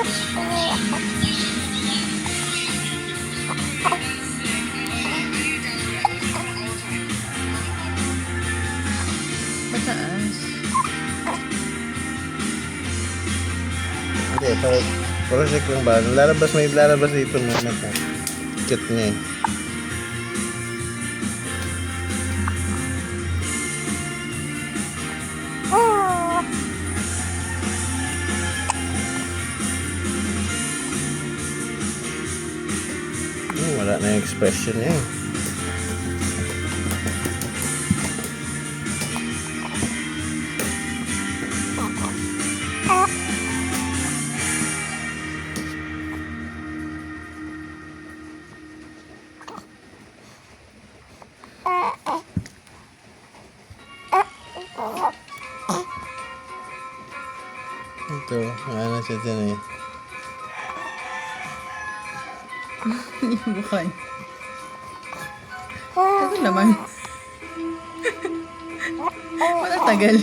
Mataas. Hindi, project lang ba? May lalabas dito mo mata. Cute niya eh. Wala na yung expression niya eh. Ito, ano siya dyan eh. Yung mukha niya. Tagal naman. Wala tagal.